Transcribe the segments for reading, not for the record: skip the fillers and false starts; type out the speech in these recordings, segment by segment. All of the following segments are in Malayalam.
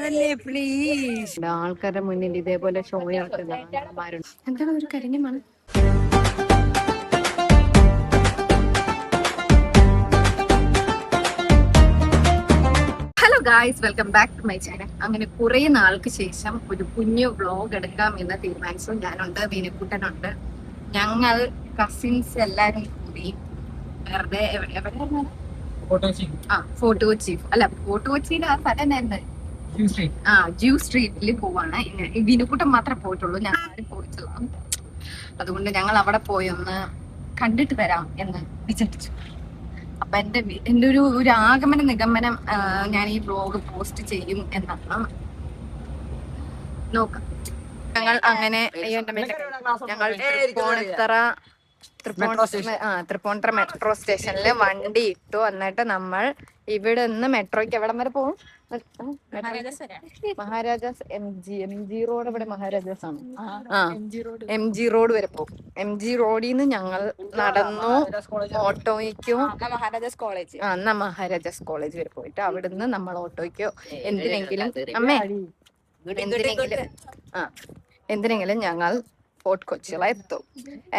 പ്ലീസ്. ആൾക്കാരുടെ മുന്നിൽ ഇതേപോലെ ഷോ നടത്തുന്ന എന്താണ് ഒരു കരിഞ്ഞ മണം. Hello guys, welcome back to my channel. അങ്ങനെ കുറെ നാൾക്ക് ശേഷം ഒരു കുഞ്ഞു വ്ളോഗ് എടുക്കാം എന്ന് തീരുമാനിച്ചു. ഞാനുണ്ട്, വിനുക്കുട്ടനുണ്ട്, ഞങ്ങൾ കസിൻസ് എല്ലാരും കൂടി വെറുതെ ഫോർട്ട് കൊച്ചി അല്ല, ഫോർട്ട് കൊച്ചിയിലെ ആ സ്ഥലം തന്നെ ജ്യൂ സ്ട്രീറ്റിൽ പോവാണ്. വിനുക്കുട്ടൻ മാത്രമേ പോയിട്ടുള്ളൂ, ഞാൻ ആരും പോയിട്ടില്ല. അതുകൊണ്ട് ഞങ്ങൾ അവിടെ പോയി ഒന്ന് കണ്ടിട്ട് വരാം എന്ന് വിചാരിച്ചു. അപ്പൊ എന്റെ ഒരു ആഗമന നിഗമനം ഞാൻ ഈ വ്ലോഗ് പോസ്റ്റ് ചെയ്യും എന്നാണ്. നോക്കാം. ഞങ്ങൾ അങ്ങനെ ഞങ്ങൾ തൃപ്പൂണിത്തറ മെട്രോ സ്റ്റേഷനിൽ വണ്ടി ഇട്ടു. എന്നിട്ട് നമ്മൾ ഇവിടെ നിന്ന് മെട്രോയ്ക്ക് എവിടം വരെ പോകും? Maharajas M G road. ഇവിടെ മഹാരാജാസ് ആണ്. എം ജി റോഡ് വരെ പോകും. എം ജി റോഡിൽ നിന്ന് ഞങ്ങൾ നടന്നു ഓട്ടോയ്ക്കോ മഹാരാജാസ് കോളേജ് വരെ പോയിട്ട് അവിടുന്ന് നമ്മൾ ഓട്ടോയ്ക്കോ എന്തിനെങ്കിലും ഞങ്ങൾ ഫോർട്ട് കൊച്ചിയിലെത്തും.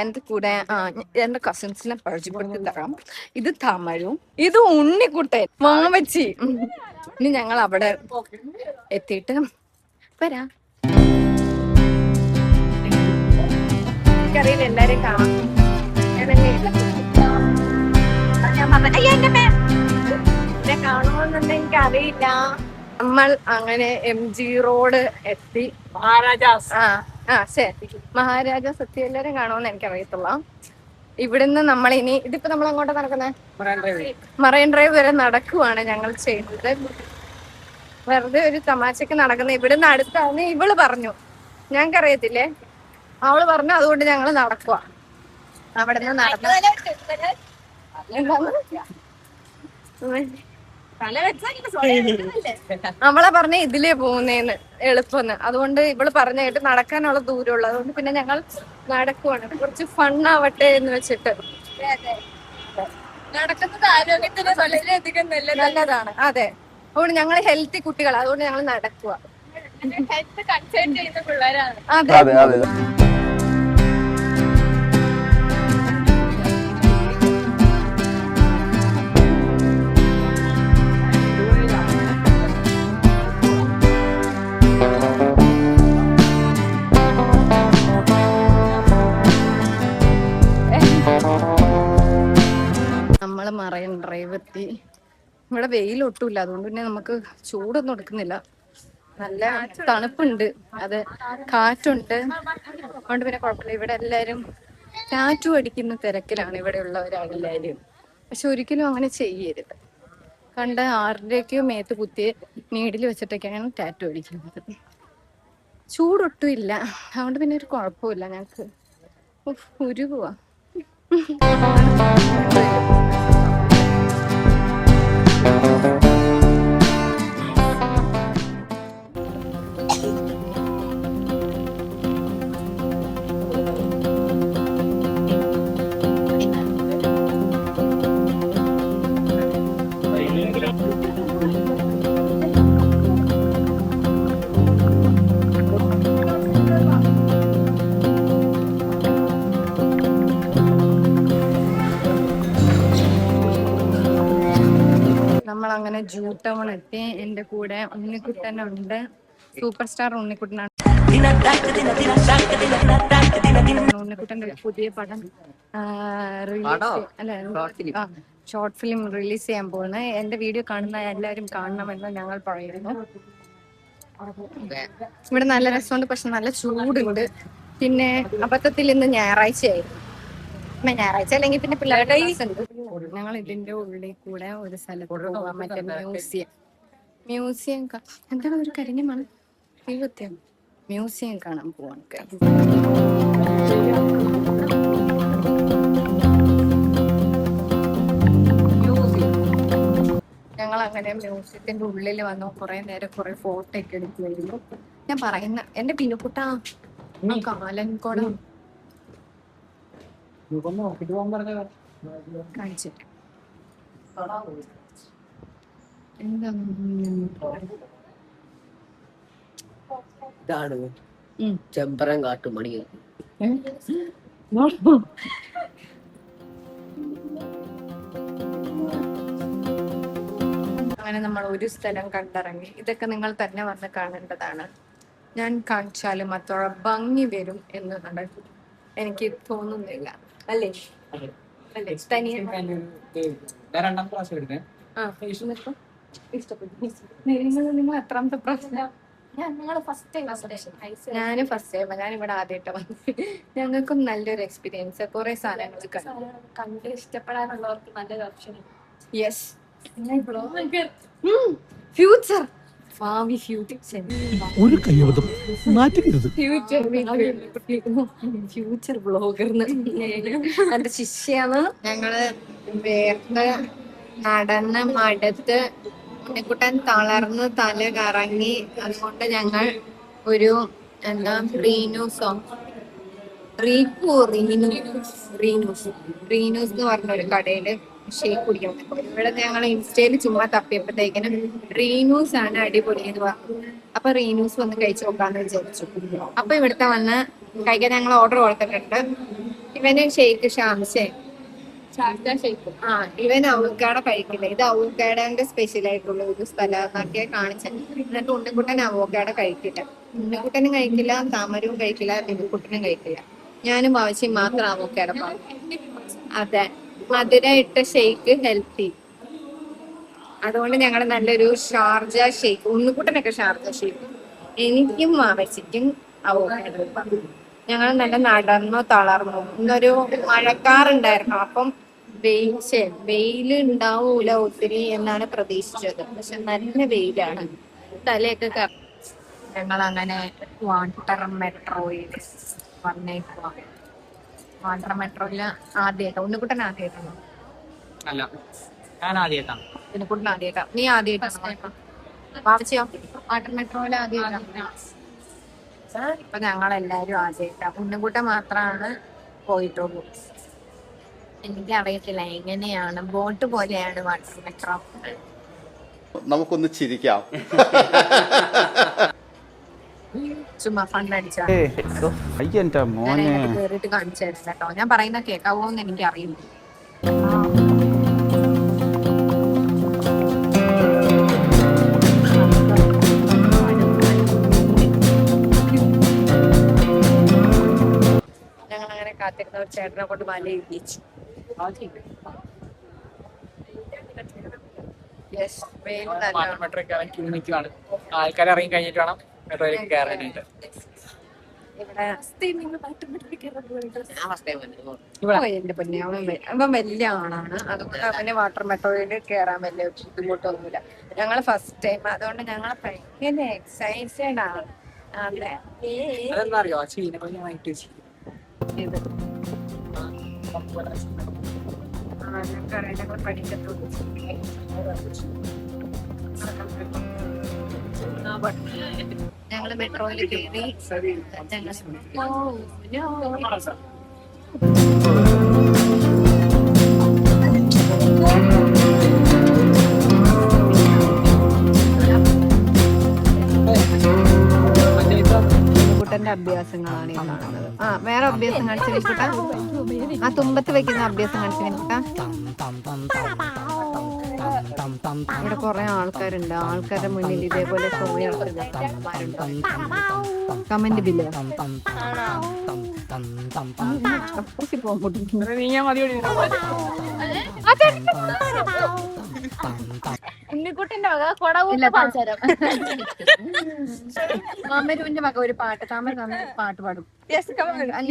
എന്റെ കൂടെ എന്റെ കസിൻസിനെ പരിചയപ്പെടുത്തി തരാം. ഇത് തമിഴും, ഇത് ഉണ്ണിക്കുട്ടൻ മാമച്ചി. ഇനി ഞങ്ങൾ അവിടെ എത്തിയിട്ട് വരാം. എനിക്കറിയില്ല, എല്ലാരെയും കാണാം. എന്നെ കാണുമെന്നുണ്ടെങ്കിൽ എനിക്കറിയില്ല. നമ്മൾ അങ്ങനെ എം ജി റോഡ് എത്തി. മഹാരാജാസ് എത്തി. എല്ലാരും കാണുമെന്ന് എനിക്കറിയത്തുള്ള. ഇവിടുന്ന് നമ്മളിനി ഇതിപ്പോ നമ്മൾ അങ്ങോട്ട് നടക്കുന്നത് മറൈൻ ഡ്രൈവ് വരെ നടക്കുവാണ് ഞങ്ങൾ ചെയ്യുന്നത്. വെറുതെ ഒരു തമാശക്ക് നടക്കുന്നത്. ഇവിടുന്ന് അടുത്താന്ന് ഇവള് പറഞ്ഞു, ഞങ്ങൾക്കറിയത്തില്ലേ, അവള് പറഞ്ഞു. അതുകൊണ്ട് ഞങ്ങൾ നടക്കുക. അവിടുന്ന് നടന്നു നമ്മളെ പറഞ്ഞ ഇതിലേ പോകുന്നേന്ന് എളുപ്പന്ന്. അതുകൊണ്ട് ഇവള് പറഞ്ഞ കേട്ട് നടക്കാനുള്ള ദൂരമുള്ളു. അതുകൊണ്ട് പിന്നെ ഞങ്ങൾ നടക്കുവാണ്. കുറച്ച് ഫണ്ണാവട്ടെ എന്ന് വെച്ചിട്ട്. നടക്കുന്നത് ആരോഗ്യത്തിന് വളരെയധികം നല്ലതാണ്. അതെ, അതുകൊണ്ട് ഞങ്ങൾ ഹെൽത്തി കുട്ടികൾ. അതുകൊണ്ട് ഞങ്ങൾ നടക്കുക. ഹെൽത്ത് കൺസേൺ ചെയ്യുന്ന പിള്ളേരാണ്. അതെ. നമ്മള് മറൈൻ ഡ്രൈവ് എത്തി. ഇവിടെ വെയിലൊട്ടുമില്ല, അതുകൊണ്ട് പിന്നെ നമുക്ക് ചൂടൊന്നും എടുക്കുന്നില്ല. നല്ല തണുപ്പുണ്ട്, അത് കാറ്റുണ്ട്. അതുകൊണ്ട് പിന്നെ കുഴപ്പമില്ല. ഇവിടെ എല്ലാരും ടാറ്റു അടിക്കുന്ന തിരക്കിലാണ് ഇവിടെ ഉള്ളവരെല്ലാരും. പക്ഷെ ഒരിക്കലും അങ്ങനെ ചെയ്യരുത്. കണ്ട ആരുടെയൊക്കെയോ മേത്ത് കുത്തി നീഡിൽ വെച്ചിട്ടൊക്കെയാണ് ടാറ്റു അടിക്കുന്നത്. ചൂടൊട്ടും ഇല്ല, അതുകൊണ്ട് പിന്നെ ഒരു കുഴപ്പമില്ല. ഞങ്ങക്ക് ഉരുകുവാ. നമ്മളങ്ങനെ ജൂ ടൗൺ എത്തി. എന്റെ കൂടെ ഉണ്ണിക്കുട്ടനുണ്ട്, സൂപ്പർ സ്റ്റാർ ഉണ്ണിക്കുട്ടനാണ്. ഉണ്ണിക്കുട്ടന്റെ പുതിയ പടം ഷോർട്ട് ഫിലിം റിലീസ് ചെയ്യാൻ പോകുന്നത്. എന്റെ വീഡിയോ കാണുന്ന എല്ലാവരും കാണണമെന്ന് ഞങ്ങൾ പറയുന്നു. ഇവിടെ നല്ല രസമുണ്ട്, പക്ഷെ നല്ല ചൂടുണ്ട്. പിന്നെ അബദ്ധത്തിൽ ഇന്ന് ഞായറാഴ്ചയായിരുന്നു. ഞായറാഴ്ച അല്ലെങ്കിൽ പിന്നെ പിള്ളേരുടെ ഞങ്ങൾ ഇതിന്റെ ഉള്ളിൽ കൂടെ ഒരു സ്ഥലത്ത് പോകാൻ. മറ്റേ മ്യൂസിയം എന്താണ് ഒരു കരിഞ്ഞ മണം. മ്യൂസിയം കാണാൻ പോവാൻ. ഞങ്ങൾ അങ്ങനെ മ്യൂസിയത്തിന്റെ ഉള്ളിൽ വന്നു. കുറെ നേരം കുറെ ഫോട്ടോ ഒക്കെ എടുക്കുമായിരുന്നു. ഞാൻ പറയുന്ന എന്റെ പിന്നുക്കുട്ടാ കാലൻകോടം കാണിച്ചിട്ട് എന്താ ഇതാണ് ചെമ്പരം കാട്ടുമണി. അങ്ങനെ നമ്മൾ ഒരു സ്ഥലം കണ്ടിറങ്ങി. ഇതൊക്കെ നിങ്ങൾ തന്നെ വന്ന് കാണേണ്ടതാണ്. ഞാൻ കാണിച്ചാലും അത്ര ഭംഗി വരും എന്ന് എനിക്ക് തോന്നുന്നില്ല. അല്ലേ? നിങ്ങൾ എത്രാമത്തെ പ്രാവശ്യം? ഞാന് ഫസ്റ്റ് ടൈം. ഞാനിവിടെ ആദ്യമായിട്ട് വന്നു. ഞങ്ങൾക്കും നല്ലൊരു എക്സ്പീരിയൻസ്. കുറെ സാധനങ്ങൾ കണ്ട് ഇഷ്ടപ്പെടാനുള്ളവർക്ക് നല്ലൊരു ഓപ്ഷൻ. യെസ്, ഫ്യൂച്ചർ ഭാവി ഫ്യൂച്ചർ ഒരു കയ്യബദ്ധം മാറ്റരുത്. ഫ്യൂച്ചർ ബ്ലോഗർന്ന് എന്റെ ശിഷ്യാണ്. ഞങ്ങള് വേർന്ന് നടന്ന് മടുത്ത് ഉണ്ണിക്കുട്ടൻ തളർന്ന് തല കറങ്ങി. അതുകൊണ്ട് ഞങ്ങൾ ഒരു റീനൂസ് എന്ന് പറഞ്ഞ ഒരു കടയില് ഷേക്ക് കുടിക്കാൻ. ഇവിടെ ഞങ്ങൾ ഇൻസ്റ്റയില് ചുമ്മാ തപ്പിയപ്പോഴത്തേക്കിനും റീനൂസ് ആണ് അടിപൊളി എന്ന് പറഞ്ഞു. അപ്പൊ റീനൂസ് വന്ന് കഴിച്ചു നോക്കാന്ന് വിചാരിച്ചു. അപ്പൊ ഇവിടുത്തെ വന്ന് കഴിക്കാൻ ഞങ്ങൾ ഓർഡർ കൊടുത്തിട്ടുണ്ട്. ഇവന് ഷേക്ക് ഇവൻ അവക്കാട കഴിക്കില്ല. ഇത് അവക്കാടന്റെ സ്പെഷ്യൽ ആയിട്ടുള്ള ഒരു സ്ഥലം എന്നൊക്കെ കാണിച്ചത്. എന്നിട്ട് ഉണ്ണിക്കുട്ടൻ അവക്കാട കഴിക്കില്ല. ഉണ്ണിക്കുട്ടനും കഴിക്കില്ല, താമരവും കഴിക്കില്ല, ബിബിക്കുട്ടനും കഴിക്കില്ല. ഞാനും ആവശ്യം മാത്രം അവക്കാട അതെ, മധുര ഇട്ട ഷേക്ക് ഹെൽത്തി. അതുകൊണ്ട് ഞങ്ങൾ നല്ലൊരു ഷാർജ ഷേക്ക്. ഉണ്ണിക്കുട്ടനൊക്കെ ഷാർജ ഷേക്ക്, എനിക്കും ആവശ്യക്കും അവക്കാട. ഞങ്ങൾ നല്ല നടന്നു തളർന്നു. ഇന്നൊരു മഴക്കാറുണ്ടായിരുന്നു. അപ്പം വെയില് ഉണ്ടാവൂല ഒത്തിരി എന്നാണ് പ്രതീക്ഷിച്ചത്. പക്ഷെ നല്ല വെയിലാണ്. തലയൊക്കെ ഞങ്ങൾ അങ്ങനെ വാട്ടർ മെട്രോയിൽ വന്നേക്കുവാ. വാട്ടർ മെട്രോയില് ആദ്യമായിട്ടാ. ഉണ്ണിക്കുട്ടൻ ആദ്യമായിട്ടാണോ? അല്ല, ഞാൻ ആദ്യമായിട്ടാണ്. ഉണ്ണിക്കുട്ടൻ ആദ്യമായിട്ടാ. നീ ആദ്യമായിട്ടാണോ? വാങ്ങിച്ചോ? വാട്ടർ മെട്രോയില് ആദ്യമായിട്ടാണ്. ഇപ്പൊ ഞങ്ങളെല്ലാരും ആദ്യമായിട്ടാ. ഉണ്ണിക്കുട്ടൻ മാത്രമാണ് പോയിട്ടുള്ളൂ. എനിക്കറിയത്തില്ല എങ്ങനെയാണ്. ബോട്ട് പോലെയാണ് വാട്ടർ മെട്രോ. നമുക്കൊന്ന് ചിരിക്കാം. ചുമ്മാ ഫണ്ടടിച്ചാ കേറിട്ട് കാണിച്ചു തരാം കേട്ടോ. ഞാൻ പറയുന്ന കേൾക്കാവോന്ന് എനിക്ക് അറിയില്ല. ഞങ്ങൾ അങ്ങനെ കാത്തിരുന്ന ഒരു ചേട്ടനെ കൊണ്ട് വല ഇടിച്ചു. ആൾക്കാർ ഇറങ്ങി കഴിഞ്ഞിട്ട് വേണം മെട്രോയിലേക്ക് കയറാനായിട്ട്. എന്റെ പൊന്നെ, അവൻ വലിയ ആളാണ്. അതുകൊണ്ട് അവന് വാട്ടർ മെട്രോയില് കയറാൻ വലിയ ബുദ്ധിമുട്ടൊന്നുമില്ല. ഞങ്ങള് ഫസ്റ്റ് ടൈം, അതുകൊണ്ട് ഞങ്ങൾ ഭയങ്കര എക്സൈറ്റഡ് ആണ്. അതെ, അതെന്താ അറിയോ, ചീനപ്പനായിട്ട് ഇത് ഞങ്ങൾ പഠിക്കത്തുള്ളൂ. ഞങ്ങള് മെട്രോയിൽ കയറി. കുട്ടന്റെ അഭ്യാസങ്ങളാണ് ഈ കാണുന്നത്. വേറെ അഭ്യാസം കാണിച്ചു കുട്ടാ. ആ തുമ്പത്ത് വെക്കുന്ന അഭ്യാസം കാണിച്ചു കുട്ടാ. ഇവിടെ കുറെ ആൾക്കാരുണ്ട്. ആൾക്കാരുടെ മുന്നിൽ ഇതേപോലെ കമന്റ് ബില്ല് ഉണ്ണിക്കുട്ടിന്റെ വക കൊടവുള്ള പാചകം. താമരൂന്റെ വക ഒരു പാട്ട്. താമര പാട്ട് പാടും.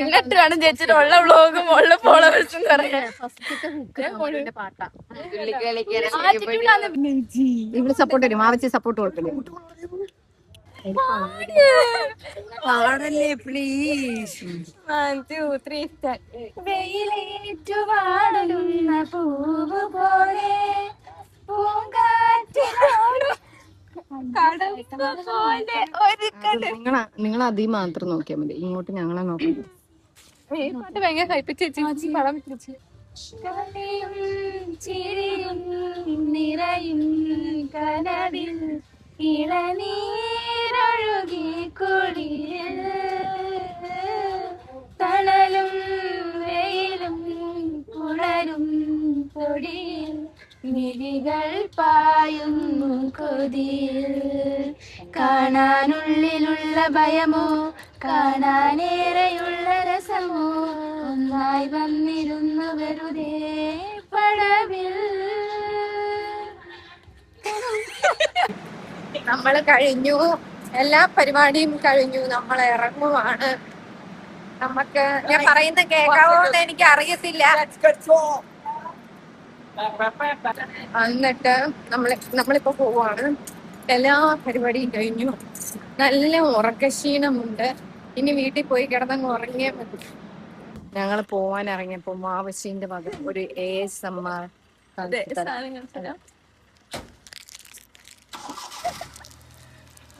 എന്നിട്ട് വേണം ചേച്ചിട്ട് ഉള്ള വ്ളോഗും ഉള്ള ഫോളോവേഴ്സും പാട്ടാ. ഇവിടെ സപ്പോർട്ട് വരും. ആവശ്യ സപ്പോർട്ട് കൊടുക്കില്ലേ? പാടല്ലേ പ്ലീസ്. 1 2 3 വെയിലേറ്റു വാടുന്ന പൂവ് പോലെ നിങ്ങൾ അതീ മാത്രം നോക്കിയാൽ മതി. ഇങ്ങോട്ട് ഞങ്ങളെ നോക്കാം. പാട്ട് ഭയങ്കര കൈപ്പിച്ച് പടം വെച്ച് ചിരിയും നിറയും കനവിൽ ഇളനീരൊഴുകി കൊടിയിൽ തണലും വെയിലും ഉണരും കൊടിയിൽ മിഴികൾ പായുന്നു കൊതിയിൽ കാണാനുള്ളിലുള്ള ഭയമോ കാണാനേറെയുള്ള രസമോ ഒന്നായി വന്നിരുന്നു വെറുതെ പടവിൽ. നമ്മള് കഴിഞ്ഞു, എല്ലാ പരിപാടിയും കഴിഞ്ഞു, നമ്മൾ ഇറങ്ങുവാണ്. നമുക്ക് ഞാൻ പറയുന്ന കേൾക്കാവോ എന്ന് എനിക്ക് അറിയത്തില്ല. എന്നിട്ട് നമ്മളിപ്പോ പോവാണ്. എല്ലാ പരിപാടിയും കഴിഞ്ഞു, നല്ല ഉറക്കക്ഷീണമുണ്ട്. ഇനി വീട്ടിൽ പോയി കിടന്നങ്ങ് ഉറങ്ങിയേ മതി. ഞങ്ങൾ പോവാൻ ഇറങ്ങിയപ്പോ മാവശീന്റെ മകൻ ഒരു ASMR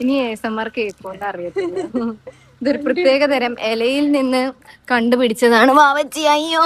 ഇനി ASMR കേൾക്കുമെന്ന് അറിയത്തില്ല. ഇതൊരു പ്രത്യേക തരം ഇലയിൽ നിന്ന് കണ്ടുപിടിച്ചതാണ് വാവച്ചി. അയ്യോ